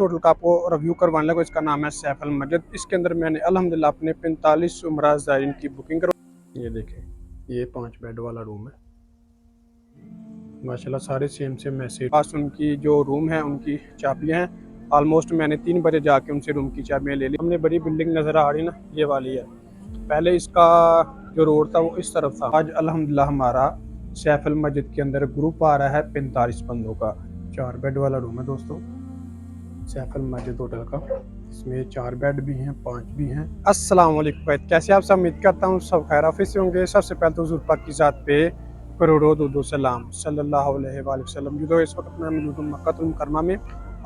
Hotel का आपको review करवाने लगा, इसका नाम है सैफ अल मस्जिद। इसके अंदर मैंने अल्हम्दुलिल्लाह अपने 45 उम्रा ज़ायरीन की बुकिंग करवाई। ये देखें, ये 5 बेड वाला रूम है माशाल्लाह, सारे सेम मैसेज। पास उनकी जो रूम है उनकी चाबियां हैं। ऑलमोस्ट मैंने 3 बजे जाके उनसे रूम की चाबियां ले ली। हमने बड़ी बिल्डिंग नज़र आ रही ना, ये वाली है। पहले इसका जो रोड था वो इस तरफ था। आज अल्हम्दुलिल्लाह हमारा सैफ अल मस्जिद के अंदर ग्रुप आ रहा है 45 बंदों का। 4 बेड वाला रूम है दोस्तों सैफ अल मस्जिद होटल का। इसमें 4 बेड भी हैं, 5 भी हैं। अस्सलाम वालेकुम भाई, कैसे आप सब? उम्मीद करता हूँ सब खैर ऑफिस से होंगे। सबसे पहले तो हुज़ूर पाक की ज़ात पे करोड़ों दुरूद सलाम सल्लल्लाहु अलैहि वसल्लम। जो इस वक्त मैं मौजूद हूँ मक्का मुकरमा में।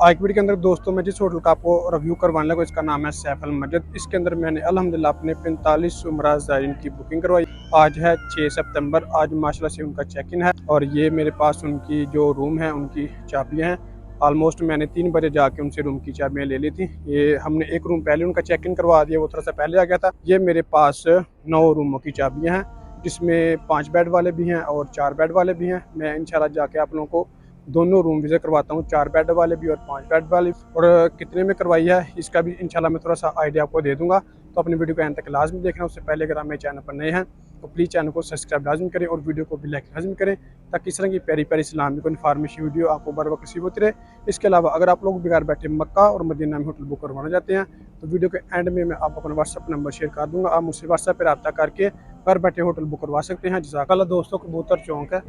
आज वीडियो के अंदर दोस्तों मैं जिस होटल का आपको रिव्यू करवाने लगा, इसका नाम है सैफ अल मस्जिद। इसके अंदर मैंने अल्हम्दुलिल्लाह अपने 45 उम्रा ज़ायरीन की बुकिंग करवाई। आज है 6 सितंबर। आज माशाल्लाह से उनका चेक इन है और ये मेरे पास उनकी जो रूम है उनकी चाबियाँ हैं। ऑलमोस्ट मैंने 3 बजे जाके उनसे रूम की चाबियाँ ले ली थी। ये हमने एक रूम पहले उनका चेक इन करवा दिया, वो थोड़ा सा पहले आ गया था। ये मेरे पास 9 रूमों की चाबियाँ हैं, जिसमें 5 बेड वाले भी हैं और 4 बेड वाले भी हैं। मैं इंशाल्लाह जाके आप लोगों को दोनों रूम विजिट करवाता हूँ, 4 बेड वाले भी और 5 बेड वाले। और कितने में करवाई है इसका भी इंशाल्लाह मैं थोड़ा सा आइडिया आपको दे दूँगा। तो अपनी वीडियो को एंड तक लाजमी देखना। उससे पहले अगर आप मेरे चैनल पर नए हैं तो प्लीज़ चैनल को सब्सक्राइब लाजमी करें और वीडियो को भी लाइक लाजमी करें, ताकि इस तरह की प्यारी प्यारी इस्लामिक इन्फॉर्मेशन वीडियो आपको बर वक्त रिसीव होती रहे। इसके अलावा अगर आप लोग बगैर बैठे मक्का और मदीना में होटल बुक करवाना चाहते हैं तो वीडियो के एंड में मैं आपको अपना व्हाट्सअप नंबर शेयर कर दूँगा। आप मुझसे व्हाट्सएप पर रब्ता करके घर बैठे होटल बुक करवा सकते हैं। जज़ाकल्लाह। दोस्तों, कबूतर चौक है,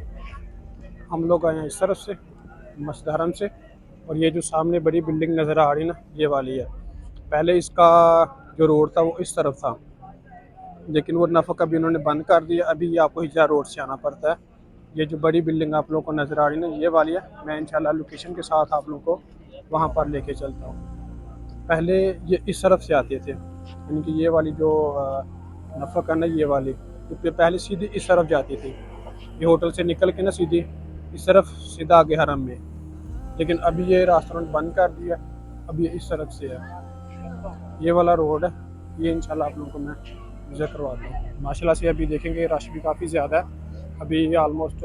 हम लोग आए हैं इस तरफ से मस्जिद हरम से। और ये जो सामने बड़ी बिल्डिंग नज़र आ रही है ना, ये वाली है। पहले इसका जो रोड था वो इस तरफ था, लेकिन वो नफ़क अभी उन्होंने बंद कर दिया। अभी ये आपको हिजरा रोड से आना पड़ता है। ये जो बड़ी बिल्डिंग आप लोगों को नज़र आ रही है ना, ये वाली है। मैं इंशाल्लाह लोकेशन के साथ आप लोगों को वहाँ पर लेके चलता हूँ। पहले ये इस तरफ से आते थे, यानी कि ये वाली जो नफ़क है ना, ये वाली तो पहले सीधी इस तरफ जाती थी। ये होटल से निकल के ना सीधी इस तरफ सीधा आगे हरम में। लेकिन अभी ये रेस्टोरेंट बंद कर दिया, अभी इस तरफ से है। ये वाला रोड है, ये इंशाल्लाह आप लोगों को मैं विज़िट करवाता हूँ। माशाल्लाह से अभी देखेंगे रश भी काफ़ी ज़्यादा है। अभी ऑलमोस्ट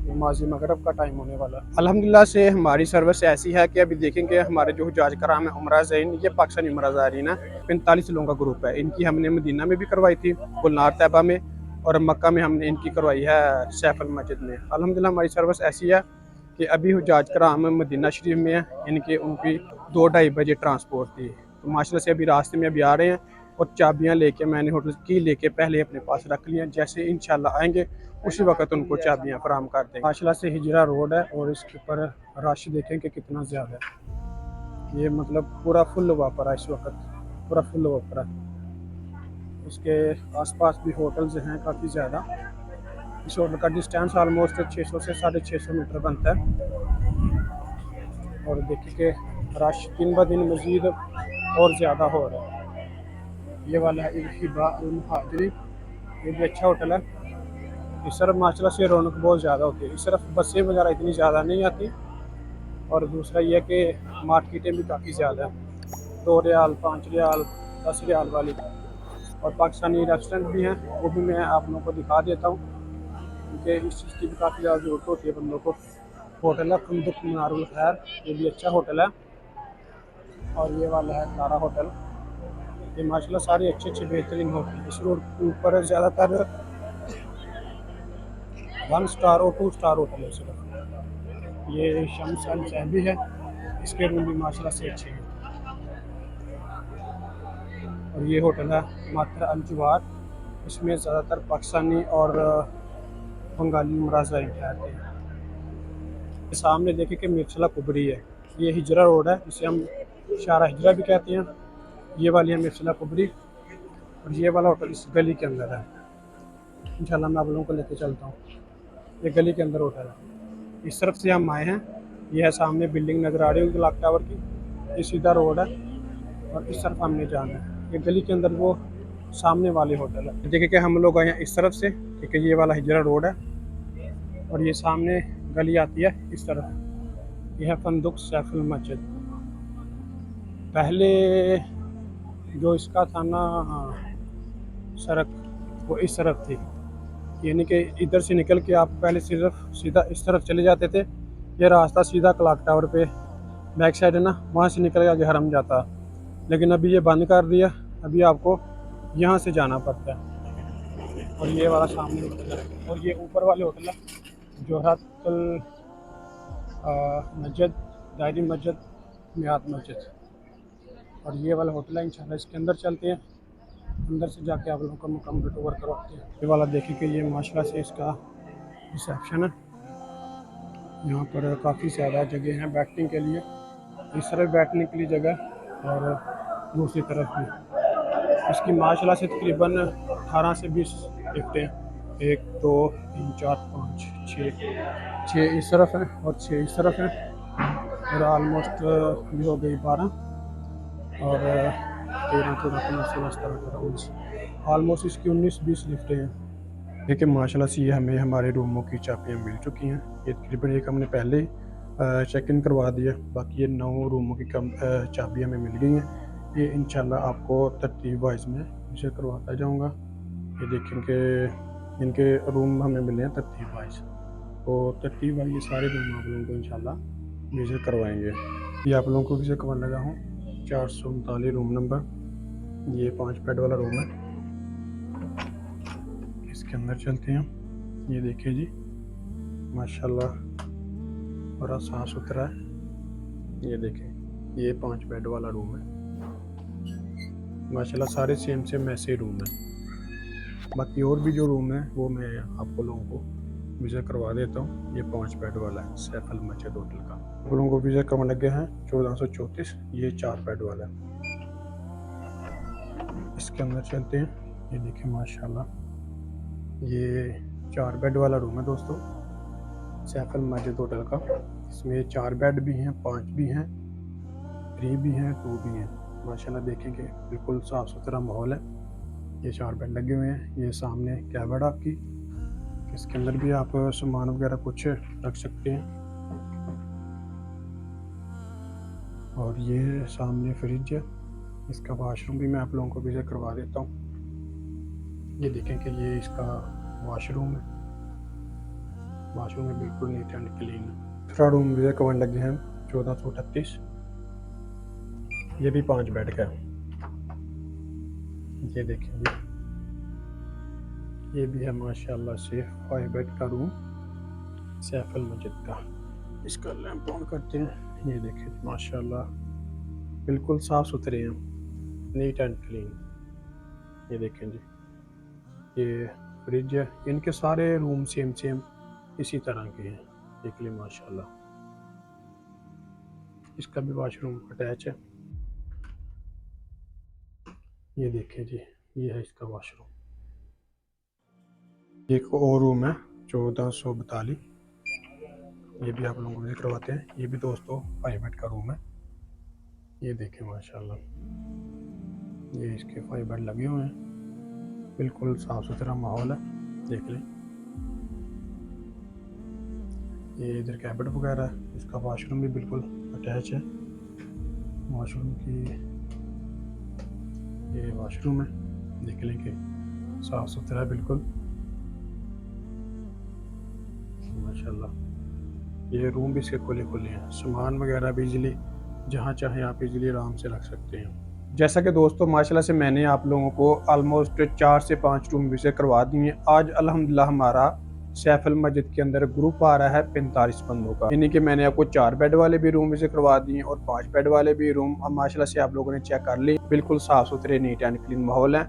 नमाज़ मगरिब का टाइम होने वाला है। अल्हम्दुलिल्लाह से हमारी सर्विस ऐसी है कि अभी देखेंगे हमारे जो हुज्जाज कराम है उम्रा ज़ायरीन, ये पाकिस्तानी उम्रा ज़ायरीन है। 45 लोगों का ग्रुप है। इनकी हमने मदीना में भी करवाई थी, गुलनार तैयबा में, और मक्का में हमने इनकी करवाई है सैफ अल मस्जिद में। अल्हम्दुलिल्लाह हमारी सर्विस ऐसी है कि अभी हुज्जाज कराम मदीना शरीफ में है, इनकी उनकी 2-2:30 बजे ट्रांसपोर्ट थी। तो माशाल्लाह से अभी रास्ते में अभी आ रहे हैं और चाबियां लेके मैंने होटल की लेके पहले अपने पास रख लिया। जैसे इंशाल्लाह आएंगे उसी वक्त उनको चाबियां फराम कर देंगे। माशाल्लाह से हिजरा रोड है और इसके ऊपर रश देखें कि कितना ज़्यादा है। ये मतलब पूरा फुल हुआ पड़ा इस वक्त, पूरा फुल हुआ पड़ा। इसके आसपास भी होटल्स हैं काफ़ी ज़्यादा। इस होटल का डिस्टेंस ऑलमोस्ट 600 से 650 मीटर बनता है। और देखिए कि रश दिन ब दिन मज़ीद और ज़्यादा हो रहा है। ये वाला है हिबा अल मुहाजिरी, ये भी अच्छा होटल है। इस तरफ माशाल्लाह से रौनक बहुत ज़्यादा होती है। इस तरफ बसें वगैरह इतनी ज़्यादा नहीं आती। और दूसरा ये कि मार्केटें भी काफ़ी ज़्यादा हैं, 2 रियाल, 5 रियाल, 10 रियाल वाली। और पाकिस्तानी रेस्टोरेंट भी हैं, वो भी मैं आप लोगों को दिखा देता हूँ, क्योंकि इस चीज़ की भी काफ़ी ज़्यादा ज़रूरत होती है बंदों को। होटल है फंदुक मनारुल खैर, ये भी अच्छा होटल है। और ये वाला है तारा होटल। ये माशाल्लाह सारे अच्छे बेहतरीन होटल हैं। इस रोड के ऊपर ज़्यादातर 1 स्टार और 2 स्टार होटल है सिर्फ। ये शम्स अल जहबी है, इसके रूम भी माशाल्लाह से अच्छे हैं। और ये होटल है मात्र अल जवार, इसमें ज़्यादातर पाकिस्तानी और बंगाली उम्रा ज़ायरीन ठहरते हैं। सामने देखें कि मिर्चला कुबरी है, ये हिजरा रोड है, जिसे हम शारा हिजरा भी कहते हैं। ये वाली है मिर्चला कुबरी और ये वाला होटल इस गली के अंदर है। इंशाल्लाह मैं आप लोगों को लेके चलता हूँ। ये गली के अंदर होटल है। इस तरफ से हम आए हैं, ये है सामने बिल्डिंग नज़र आ रही है क्लॉक टावर की, ये सीधा रोड है और इस तरफ हमने जाना है। ये गली के अंदर वो सामने वाले होटल है। देखिए कि हम लोग आए हैं इस तरफ से, ठीक है, ये वाला हिजरा रोड है और ये सामने गली आती है इस तरफ। यह है फंदुक सैफ अल मस्जिद। पहले जो इसका था ना सड़क, वो इस तरफ थी, यानी कि इधर से निकल के आप पहले सिर्फ सीधा इस तरफ चले जाते थे। ये रास्ता सीधा क्लॉक टावर पे बैक साइड है ना, वहाँ से निकल के आगे हरम जाता, लेकिन अभी ये बंद कर दिया। अभी आपको यहाँ से जाना पड़ता है। और ये वाला सामने होटल है, और ये ऊपर वाले होटल है जोहरातुल मस्जिद, दायरी मस्जिद, मियाद मस्जिद। और ये वाला होटल है, इंशाल्लाह इसके अंदर चलते हैं, अंदर से जाके आप लोगों का कंप्लीट ओवर करवाते हैं। ये वाला देखिए कि ये माशाल्लाह से इसका रिसेप्शन है। यहाँ पर काफ़ी ज़्यादा जगह हैं बैठने के लिए, इस तरफ बैठने के लिए जगह और दूसरी तरफ भी। इसकी माशाल्लाह से तकरीबन 18 से 20 लिफ्टें हैं, 1 2 3 4 5 6 इस तरफ हैं और 6 इस तरफ हैं, और आलमोस्ट भी हो गई 12 और 13 14 15 16 17 18 19, आलमोस्ट इसकी 19-20 लिफ्टें हैं। देखिए माशाल्लाह से ये हमें हमारे रूमों की चाबियाँ मिल चुकी हैं। ये तकरीबन एक हमने पहले चेक इन करवा दिया, बाकी ये 9 रूमों की चाबियाँ हमें मिल गई हैं। ये इंशाल्लाह आपको तरतीब वाइज में इसे करवाता जाऊँगा। ये देखें कि इनके रूम हमें मिले हैं तरतीब वाइज, तो तरतीब वाइज ये सारे रूम आप लोगों को इंशाल्लाह विज़िट करवाएंगे। ये आप लोगों को विज़िट करवाने लगा हूँ 439 रूम नंबर। ये 5 बेड वाला रूम है, इसके अंदर चलते हैं। ये देखिए जी माशाल्लाह बड़ा साफ़ सुथरा है। ये देखें ये 5 बेड वाला रूम है, माशाल्लाह सारे सेम ऐसे रूम है। बाकी और भी जो रूम है वो मैं आपको लोगों को विज़िट करवा देता हूँ। ये 5 बेड वाला है सैफल मस्जिद होटल का, आप लोगों को विज़िट करवाने लगे हैं 1434। ये 4 बेड वाला है, इसके अंदर चलते हैं। ये देखिए माशाल्लाह ये 4 बेड वाला रूम है दोस्तों सैफल मस्जिद होटल का। इसमें 4 बेड भी हैं, 5 भी हैं, 3 भी हैं, 2 भी हैं। माशाल्लाह देखेंगे बिल्कुल साफ़ सुथरा माहौल है। ये 4 बेड लगे हुए हैं। ये सामने कैबिन आपकी, इसके अंदर भी आप सामान वगैरह कुछ रख सकते हैं। और ये सामने फ्रिज है, इसका वाशरूम भी मैं आप लोगों को विज़िट करवा देता हूँ। ये देखें कि ये इसका वॉशरूम है, वॉशरूम में बिल्कुल नीट एंड क्लीन। दूसरा रूम विज़िट करवाने लगे हैं 1438। ये भी 5 बेड का है। ये देखेंगे ये भी है माशाल्लाह से 5 बेड का रूम सैफल मस्जिद का। इसका लैंप ऑन करते हैं। ये देखें माशाल्लाह बिल्कुल साफ़ सुथरे हैं, नीट एंड क्लीन। ये देखें जी ये फ्रिज है, इनके सारे रूम सेम इसी तरह के हैं। देख लें माशाल्लाह, इसका भी वॉशरूम अटैच है। ये देखें जी ये है इसका वॉशरूम। एक और रूम है 1442, ये भी आप लोगों को विजिट करवाते हैं। ये भी दोस्तों 5 बेड का रूम है। ये देखें माशाल्लाह ये इसके 5 बेड लगे हुए हैं, बिल्कुल साफ़ सुथरा माहौल है। देख लें ये इधर कैबिनेट वगैरह है, इसका वॉशरूम भी बिल्कुल अटैच है। वॉशरूम की ये वॉशरूम है, देख लें कि साफ़ सुथरा है बिल्कुल माशाल्लाह। ये रूम भी इसके खुले हैं, सामान वगैरह भी इजीली जहाँ चाहें आप इजीली आराम से रख सकते हैं। जैसा कि दोस्तों माशाल्लाह से मैंने आप लोगों को ऑलमोस्ट 4 से 5 रूम विजिट करवा दिए। आज अल्हम्दुलिल्लाह हमारा सैफल मस्जिद के अंदर ग्रुप आ रहा है 45 बंदों का, यानी कि मैंने आपको 4 बेड वाले भी रूम विजिट करवा दिए और 5 बेड वाले भी रूम। अब माशाल्लाह से आप लोगों ने चेक कर ली, बिल्कुल साफ़ सुथरे नीट एंड क्लीन माहौल है।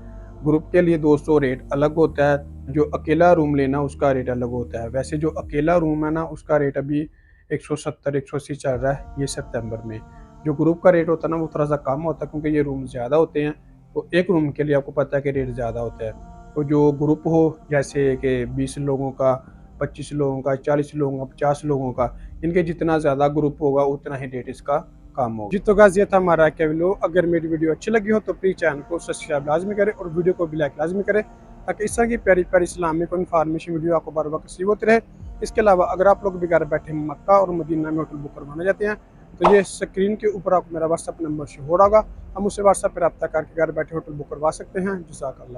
ग्रुप के लिए दोस्तों रेट अलग होता है, जो अकेला रूम लेना उसका रेट अलग होता है। वैसे जो अकेला रूम है ना उसका रेट अभी 170-180 चल रहा है ये सितंबर में। जो ग्रुप का रेट होता है ना वो थोड़ा सा कम होता है, क्योंकि ये रूम ज़्यादा होते हैं, तो एक रूम के लिए आपको पता है कि रेट ज़्यादा होता है। तो जो ग्रुप हो जैसे कि 20 लोगों का, 25 लोगों का, 40 लोगों का, 50 लोगों का, इनके जितना ज़्यादा ग्रुप होगा उतना ही रेट इसका कम होगा। जी तो गाइस ये था हमारा वीडियो। अगर मेरी वीडियो अच्छी लगी हो तो प्लीज़ चैनल को सब्सक्राइब लाजमी करें और वीडियो को भी लाइक लाजमी करें, ताकि इस तरह की प्यारी प्यारी इस्लामिक इन्फॉर्मेशन वीडियो आपको बार बार नसीब होती रहे। इसके अलावा अगर आप लोग भी घर बैठे मक्का और मदीना में होटल बुक करवाना चाहते हैं तो ये स्क्रीन के ऊपर आपको मेरा व्हाट्सअप नंबर शो हो रहा होगा, हम उससे व्हाट्सअप पर रब्ता करके घर बैठे होटल बुक करवा सकते हैं। जज़ाकल्लाह।